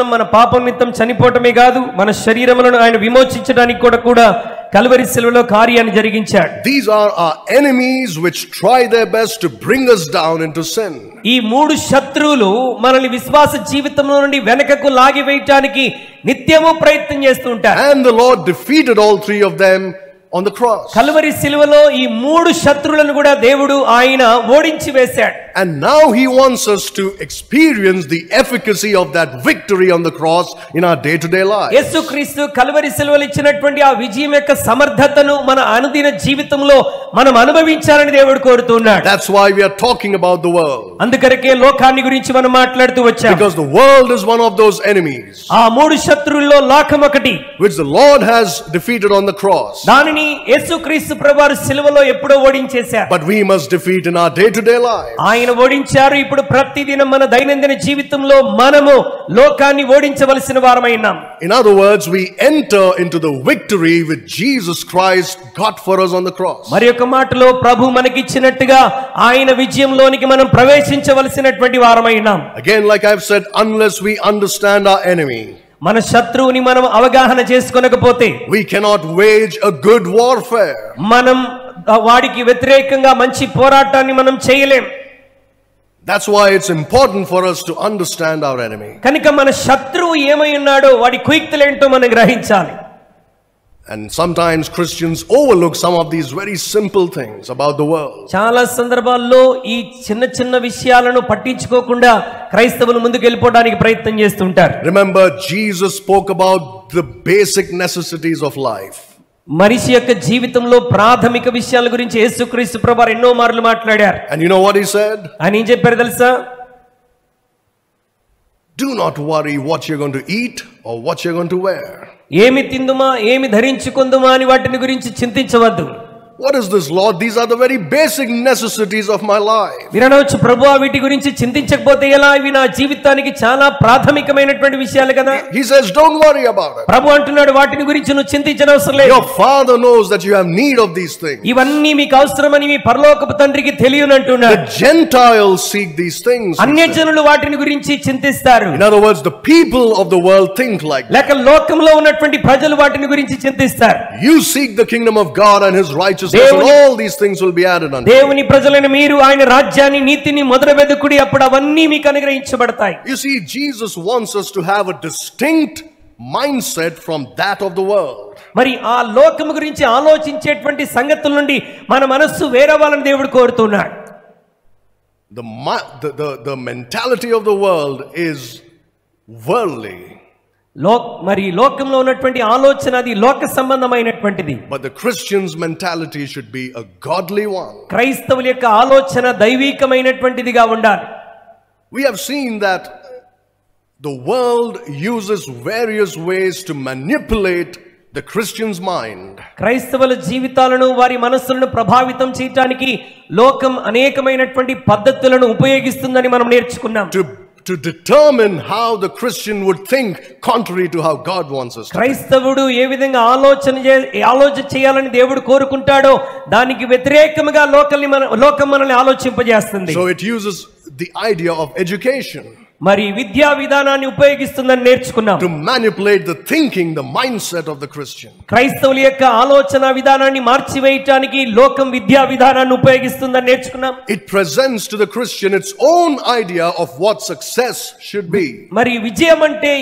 మన పాపం నిమిత్తం చనిపోవటమే కాదు మన శరీరములను ఆయన విమోచించడానికి కూడా కల్వరి శిలువలో కార్యాన్ని జరిగించాడు. These are our enemies which try their best to bring us down into sin. ఈ మూడు శత్రువులు మనల్ని విశ్వాస జీవితంలో నుండి వెనకకు లాగివేయడానికి నిత్యము ప్రయత్నం చేస్తూ ఉంటారు. And the Lord defeated all three of them on the cross. Calvary శిలువలో ఈ మూడు శత్రువులను కూడా దేవుడు ఆయన ఓడించి వేశాడు. And now he wants us to experience the efficacy of that victory on the cross in our day-to-day life. యేసుక్రీస్తు కల్వరి శిలువలో ఇచ్చినటువంటి ఆ విజయం యొక్క సమర్థతను మన అనుదిన జీవితంలో మనం అనుభవించాలని దేవుడు కోరుతున్నాడు. That's why we are talking about the world. అందుకొరకే లోకాన్ని గురించి మనం మాట్లాడుతూ వచ్చాం. Because the world is one of those enemies. ఆ మూడు శత్రువుల్లో లోకం ఒకటి, which the Lord has defeated on the cross. దానిని యేసుక్రీస్తు ప్రభువారు శిలువలో ఎప్పుడో ఓడించేశారు. But we must defeat in our day-to-day life. ఆయన ఓడించారు. ఇప్పుడు ప్రతిదినం మన దైనందిన జీవితంలో మనము లోకాన్ని ఓడించవలసిన వారమై ఉన్నాం. In other words, we enter into the victory which Jesus Christ got for us on the cross. మరి ఒక మాటలో ప్రభు మనకిచ్చినట్టుగా ఆయన విజయంలోనికి మనం ప్రవేశించవలసినటువంటి వారమై ఉన్నాం. Again, like I've said, unless we understand our enemy, మన శత్రువుని మనం అవగాహన చేసుకోనకపోతే we cannot wage a good warfare. మనం వాడికి వ్యతిరేకంగా మంచి పోరాటాన్ని మనం చేయలేం. That's why it's important for us to understand our enemy. కనుక మన శత్రువు ఏమై ఉన్నాడో వాడి కుయుక్తులేంటో మనం గ్రహించాలి. And sometimes Christians overlook some of these very simple things about the world. చాలా సందర్భాల్లో ఈ చిన్న చిన్న విషయాలను పట్టించుకోకుండా క్రైస్తవులు ముందుకు వెళ్ళిపోవడానికి ప్రయత్నం చేస్తుంటారు. Remember, Jesus spoke about the basic necessities of life. మనిషి యొక్క జీవితంలో ప్రాథమిక విషయాల గురించి యేసుక్రీస్తు ప్రభువారు ఎన్నో మార్లు మాట్లాడారు. And you know what he said? ఆయన ఏం చెప్పారు తెలుసా? Do not worry what you're going to eat or what you're going to wear. ఏమి తిందుమా ఏమి ధరించుకుందుమా అని వాటిని గురించి చింతించవద్దు. What is this, Lord? These are the very basic necessities of my life. మీరనవచ్చు, ప్రభువా వీటి గురించి చింతించకపోతే ఎలా? ఇవి నా జీవితానికి చాలా ప్రాథమికమైనటువంటి విషయాలు కదా. He says, don't worry about it. ప్రభు అంటున్నాడు, వాటిని గురించి నువ్వు చింతించనవసరం లేదు. Your Father knows that you have need of these things. ఇవన్నీ మీకు అవసరమని మీ పరలోకపు తండ్రికి తెలియనంటున్నాడు. The Gentiles seek these things. అన్యజనులు వాటిని గురించి చింతిస్తారు. In other words, the people of the world think like that. లేక లోకంలో ఉన్నటువంటి ప్రజలు వాటిని గురించి చింతిస్తారు. You seek the kingdom of God and his righteousness, and all these things will be added unto you. దేవుని ప్రజలైన మీరు ఆయన రాజ్యాన్ని నీతిని మొదలు వెదుకుడి, అప్పుడు అవన్నీ మీకు అనుగ్రహించబడతాయి. You see, Jesus wants us to have a distinct mindset from that of the world. మరి ఆ లోకము గురించి ఆలోచించేటువంటి సంగతుల నుండి మన మనస్సు వేరవ్వాలని దేవుడు కోరుతున్నాడు. The mentality of the world is worldly. మరి లోకంలో ఉన్నటువంటి ఆలోచన అది లోక సంబంధమైనటువంటిది. But the Christian's mentality should be a godly one. క్రైస్తవుల యొక్క ఆలోచన దైవికమైనటువంటిదిగా ఉండాలి. We have seen that the world uses various ways to manipulate the Christian's mind. క్రైస్తవుల జీవితాలను వారి మనస్సులను ప్రభావితం చేయడానికి లోకం అనేకమైనటువంటి పద్ధతులను ఉపయోగిస్తుందని మనం నేర్చుకున్నాం. To determine how the Christian would think contrary to how God wants us to. క్రైస్తవుడు ఏ విధంగా ఆలోచన చేయాలని దేవుడు కోరుకుంటాడో దానికి వ్యతిరేకంగా లోకం మనల్ని ఆలోచింపజేస్తుంది. So it uses the idea of education. మరి విద్యా విధానాన్ని ఉపయోగిస్తుందని నేర్చుకున్నాం. To manipulate the thinking, the mindset of the Christian. క్రైస్తవుల యొక్క ఆలోచన విధానాన్ని మార్చివేయడానికి లోకం విద్యా విధానాన్ని ఉపయోగిస్తుందని నేర్చుకున్నాం. It presents to the Christian its own idea of what success should be. మరి విజయం అంటే